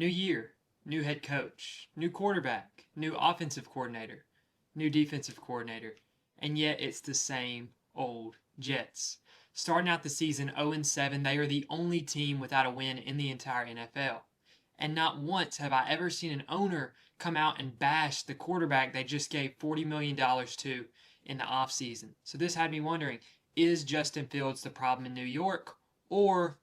New year, new head coach, new quarterback, new offensive coordinator, new defensive coordinator, and yet it's the same old Jets. Starting out the season 0-7, they are the only team without a win in the entire NFL. And not once have I ever seen an owner come out and bash the quarterback they just gave $40 million to in the offseason. So this had me wondering, is Justin Fields the problem in New York, or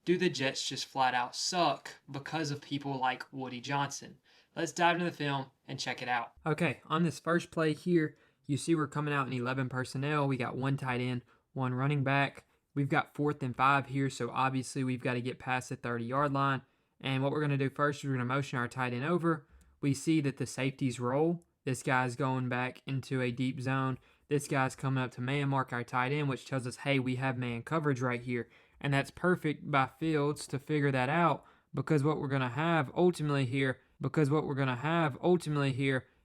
do the Jets just flat out suck because of people like Woody Johnson? Let's dive into the film and check it out. Okay, on this first play here, you see we're coming out in 11 personnel. We got one tight end, one running back. We've got 4th and 5 here, so obviously we've got to get past the 30-yard line. And what we're going to do first is we're going to motion our tight end over. We see that the safeties roll. This guy's going back into a deep zone. This guy's coming up to man mark our tight end, which tells us, hey, we have man coverage right here. And that's perfect by Fields to figure that out, because what we're going to have ultimately here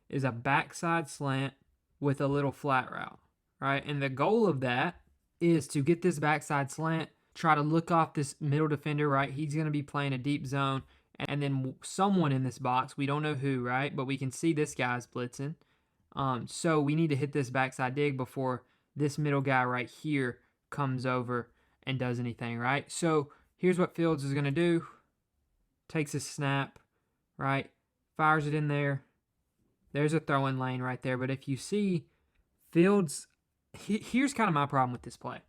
is a backside slant with a little flat route, right? And the goal of that is to get this backside slant, try to look off this middle defender, right? He's going to be playing a deep zone, and then someone in this box, we don't know who, right? But we can see this guy's blitzing. So we need to hit this backside dig before this middle guy right here comes over and does anything, right? So here's what Fields is going to do. Takes a snap, right? Fires it in there. There's a throwing lane right there. But if you see Fields, here's kind of my problem with this play.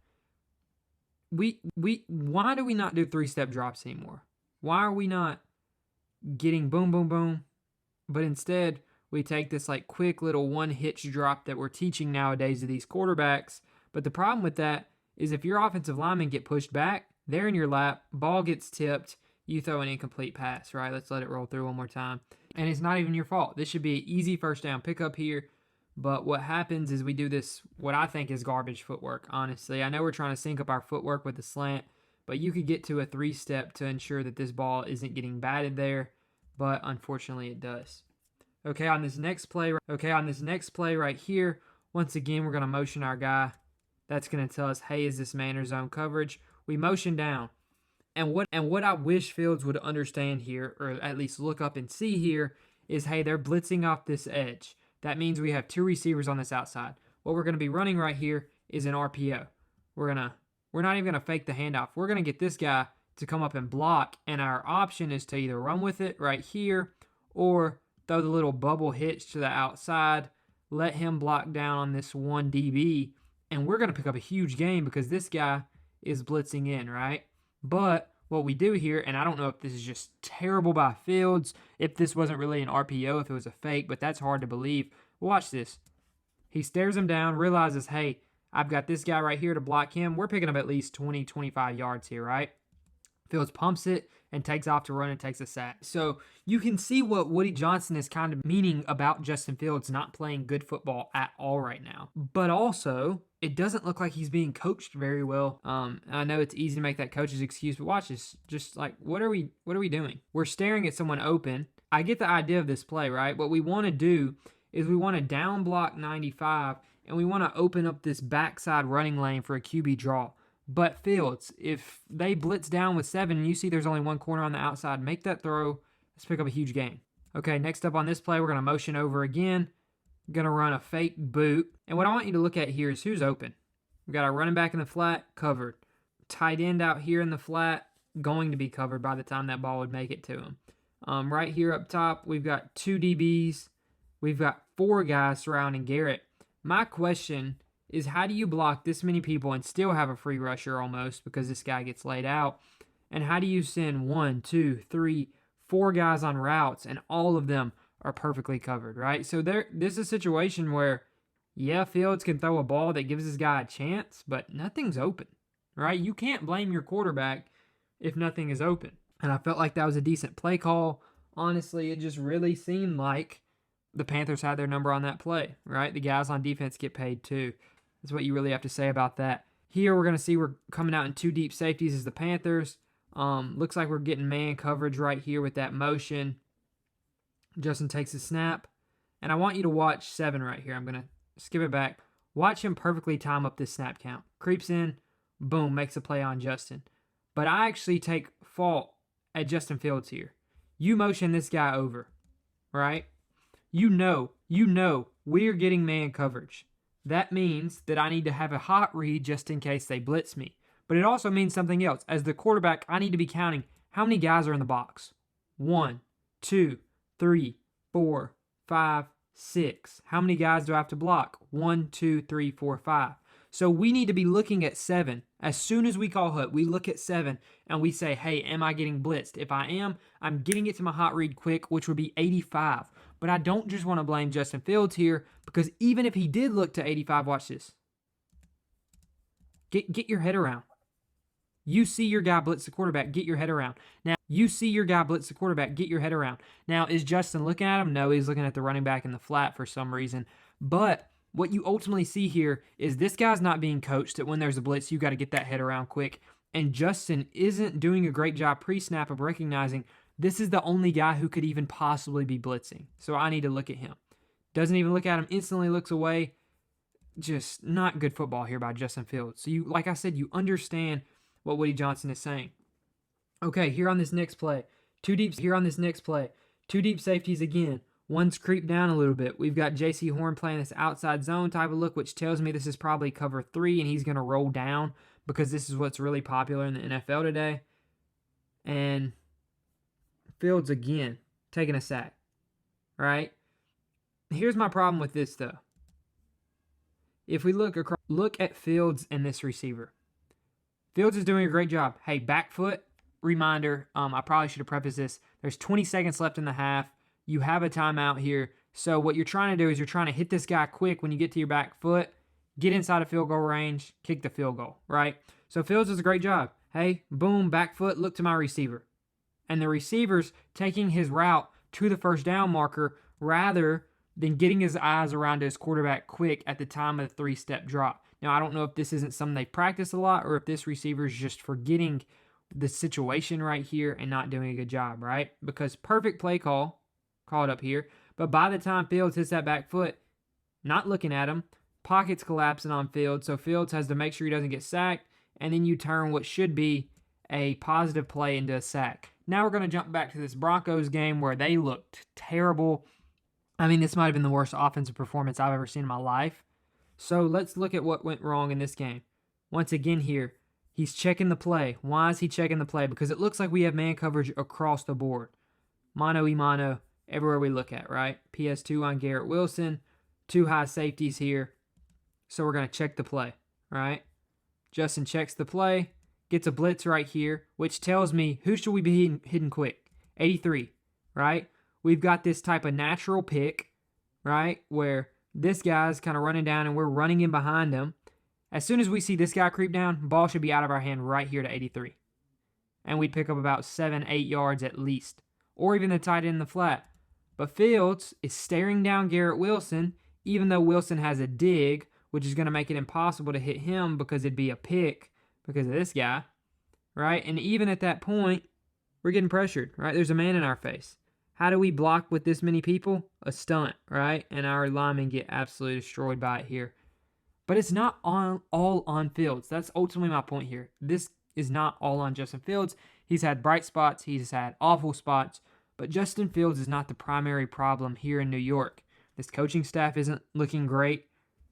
Why do we not do 3-step drops anymore? Why are we not getting boom, boom, boom? But instead, we take this like quick little one-hitch drop that we're teaching nowadays to these quarterbacks. But the problem with that is if your offensive linemen get pushed back, they're in your lap, ball gets tipped, you throw an incomplete pass, right? Let's let it roll through one more time. And it's not even your fault. This should be an easy first down pickup here. But what happens is we do this, what I think is garbage footwork, honestly. I know we're trying to sync up our footwork with the slant, but you could get to a 3-step to ensure that this ball isn't getting batted there. But unfortunately, it does. Okay, on this next play right here, once again, we're going to motion our guy. That's going to tell us, hey, is this man or zone coverage? We motion down. And what I wish Fields would understand here, or at least look up and see here, is, hey, they're blitzing off this edge. That means we have 2 receivers on this outside. What we're going to be running right here is an RPO. We're not even going to fake the handoff. We're going to get this guy to come up and block, and our option is to either run with it right here or throw the little bubble hitch to the outside, let him block down on this 1 DB, and we're going to pick up a huge gain because this guy is blitzing in, right? But what we do here, and I don't know if this is just terrible by Fields, if this wasn't really an RPO, if it was a fake, but that's hard to believe. Watch this. He stares him down, realizes, hey, I've got this guy right here to block him. We're picking up at least 20, 25 yards here, right? Fields pumps it and takes off to run and takes a sack. So you can see what Woody Johnson is kind of meaning about Justin Fields not playing good football at all right now. But also, it doesn't look like he's being coached very well. I know it's easy to make that coach's excuse, but watch this. Just like, what are we doing? We're staring at someone open. I get the idea of this play, right? What we want to do is we want to down block 95, and we want to open up this backside running lane for a QB draw. But Fields, if they blitz down with 7 and you see there's only one corner on the outside, make that throw. Let's pick up a huge gain. Okay, next up on this play, we're going to motion over again. Going to run a fake boot. And what I want you to look at here is who's open. We've got our running back in the flat, covered. Tight end out here in the flat, going to be covered by the time that ball would make it to him. Right here up top, we've got 2 DBs. We've got 4 guys surrounding Garrett. My question is, how do you block this many people and still have a free rusher almost because this guy gets laid out? And how do you send 1, 2, 3, 4 guys on routes and all of them are perfectly covered, right? So this is a situation where, yeah, Fields can throw a ball that gives this guy a chance, but nothing's open, right? You can't blame your quarterback if nothing is open. And I felt like that was a decent play call. Honestly, it just really seemed like the Panthers had their number on that play, right? The guys on defense get paid too. That's what you really have to say about that. Here we're going to see we're coming out in 2 deep safeties as the Panthers. Looks like we're getting man coverage right here with that motion. Justin takes a snap. And I want you to watch 7 right here. I'm going to skip it back. Watch him perfectly time up this snap count. Creeps in, boom, makes a play on Justin. But I actually take fault at Justin Fields here. You motion this guy over, right? You know, we're getting man coverage. That means that I need to have a hot read just in case they blitz me. But it also means something else. As the quarterback, I need to be counting how many guys are in the box. 1, 2, 3, 4, 5, 6. How many guys do I have to block? 1, 2, 3, 4, 5. So we need to be looking at 7. As soon as we call hut, we look at 7 and we say, hey, am I getting blitzed? If I am, I'm getting it to my hot read quick, which would be 85. But I don't just want to blame Justin Fields here, because even if he did look to 85, watch this. Get your head around. You see your guy blitz the quarterback, get your head around. Now, you see your guy blitz the quarterback, get your head around. Now, is Justin looking at him? No, he's looking at the running back in the flat for some reason. But what you ultimately see here is this guy's not being coached that when there's a blitz, you got to get that head around quick. And Justin isn't doing a great job pre-snap of recognizing this is the only guy who could even possibly be blitzing. So I need to look at him. Doesn't even look at him, instantly looks away. Just not good football here by Justin Fields. So you, like I said, you understand what Woody Johnson is saying. Okay, here on this next play. Two deep safeties again. One's creeped down a little bit. We've got J.C. Horn playing this outside zone type of look, which tells me this is probably cover 3, and he's going to roll down because this is what's really popular in the NFL today. And Fields again taking a sack, right? Here's my problem with this, though. If we look at Fields and this receiver. Fields is doing a great job. Hey, back foot, reminder, I probably should have prefaced this. There's 20 seconds left in the half. You have a timeout here. So what you're trying to do is you're trying to hit this guy quick when you get to your back foot, get inside of field goal range, kick the field goal, right? So Fields does a great job. Hey, boom, back foot, look to my receiver. And the receiver's taking his route to the first down marker rather than getting his eyes around his quarterback quick at the time of the 3-step drop. Now, I don't know if this isn't something they practice a lot or if this receiver is just forgetting the situation right here and not doing a good job, right? Because perfect play called up here. But by the time Fields hits that back foot, not looking at him, pocket's collapsing on Fields. So Fields has to make sure he doesn't get sacked. And then you turn what should be a positive play into a sack. Now we're going to jump back to this Broncos game where they looked terrible. I mean, this might have been the worst offensive performance I've ever seen in my life. So let's look at what went wrong in this game. Once again here, he's checking the play. Why is he checking the play? Because it looks like we have man coverage across the board. Mano-y-mano everywhere we look at, right? PS2 on Garrett Wilson. 2 high safeties here. So we're going to check the play, right? Justin checks the play, gets a blitz right here, which tells me who should we be hitting quick? 83, right? We've got this type of natural pick, right, where this guy's kind of running down and we're running in behind him. As soon as we see this guy creep down, ball should be out of our hand right here to 83. And we'd pick up about 7-8 yards at least, or even the tight end in the flat. But Fields is staring down Garrett Wilson, even though Wilson has a dig, which is going to make it impossible to hit him because it'd be a pick because of this guy, right? And even at that point, we're getting pressured, right? There's a man in our face. How do we block with this many people? A stunt, right? And our linemen get absolutely destroyed by it here. But it's not all on Fields. That's ultimately my point here. This is not all on Justin Fields. He's had bright spots. He's had awful spots. But Justin Fields is not the primary problem here in New York. This coaching staff isn't looking great.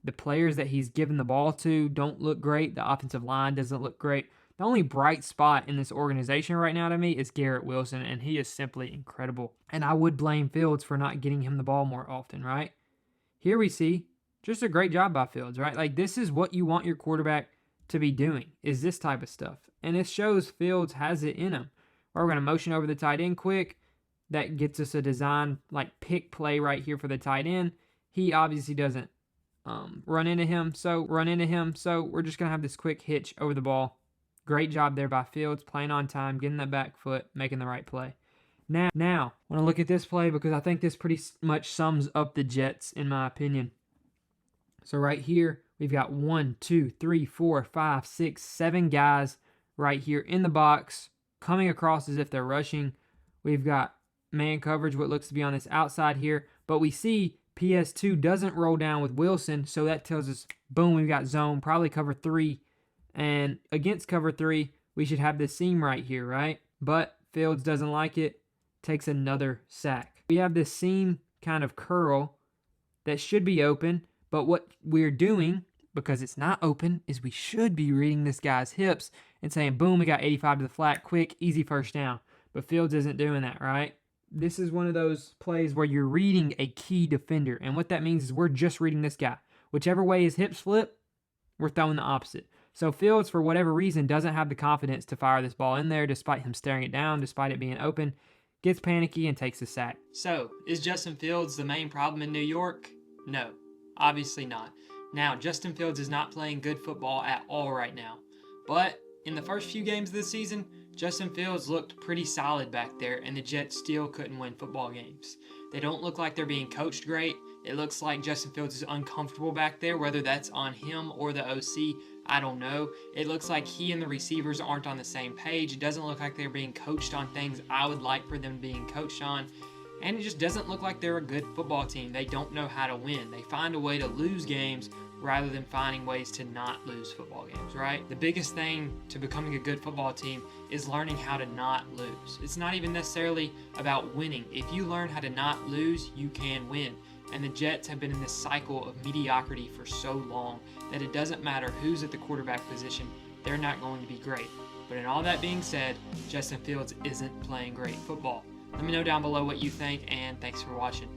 The players that he's given the ball to don't look great. The offensive line doesn't look great. The only bright spot in this organization right now to me is Garrett Wilson, and he is simply incredible. And I would blame Fields for not getting him the ball more often, right? Here we see just a great job by Fields, right? Like, this is what you want your quarterback to be doing, is this type of stuff. And it shows Fields has it in him. We're going to motion over the tight end quick. That gets us a design, like, pick play right here for the tight end. He obviously doesn't run into him, so we're just going to have this quick hitch over the ball. Great job there by Fields, playing on time, getting that back foot, making the right play. Now, I want to look at this play because I think this pretty much sums up the Jets, in my opinion. So right here, we've got 1, 2, 3, 4, 5, 6, 7 guys right here in the box, coming across as if they're rushing. We've got man coverage, what looks to be on this outside here, but we see PS2 doesn't roll down with Wilson, so that tells us, boom, we've got zone, probably cover 3. And against cover 3, we should have this seam right here, right? But Fields doesn't like it. takes another sack. We have this seam kind of curl that should be open, but what we're doing, because it's not open, is we should be reading this guy's hips and saying, boom, we got 85 to the flat, quick, easy first down. But Fields isn't doing that, right? This is one of those plays where you're reading a key defender, and what that means is we're just reading this guy. Whichever way his hips flip, we're throwing the opposite. So Fields, for whatever reason, doesn't have the confidence to fire this ball in there despite him staring it down, despite it being open, gets panicky, and takes the sack. So, is Justin Fields the main problem in New York? No, obviously not. Now, Justin Fields is not playing good football at all right now. But in the first few games of the season, Justin Fields looked pretty solid back there, and the Jets still couldn't win football games. They don't look like they're being coached great. It looks like Justin Fields is uncomfortable back there, whether that's on him or the OC, I don't know. It looks like he and the receivers aren't on the same page. It doesn't look like they're being coached on things I would like for them being coached on. And it just doesn't look like they're a good football team. They don't know how to win. They find a way to lose games rather than finding ways to not lose football games, right? The biggest thing to becoming a good football team is learning how to not lose. It's not even necessarily about winning. If you learn how to not lose, you can win. And the Jets have been in this cycle of mediocrity for so long that it doesn't matter who's at the quarterback position, they're not going to be great. But in all that being said, Justin Fields isn't playing great football. Let me know down below what you think, and thanks for watching.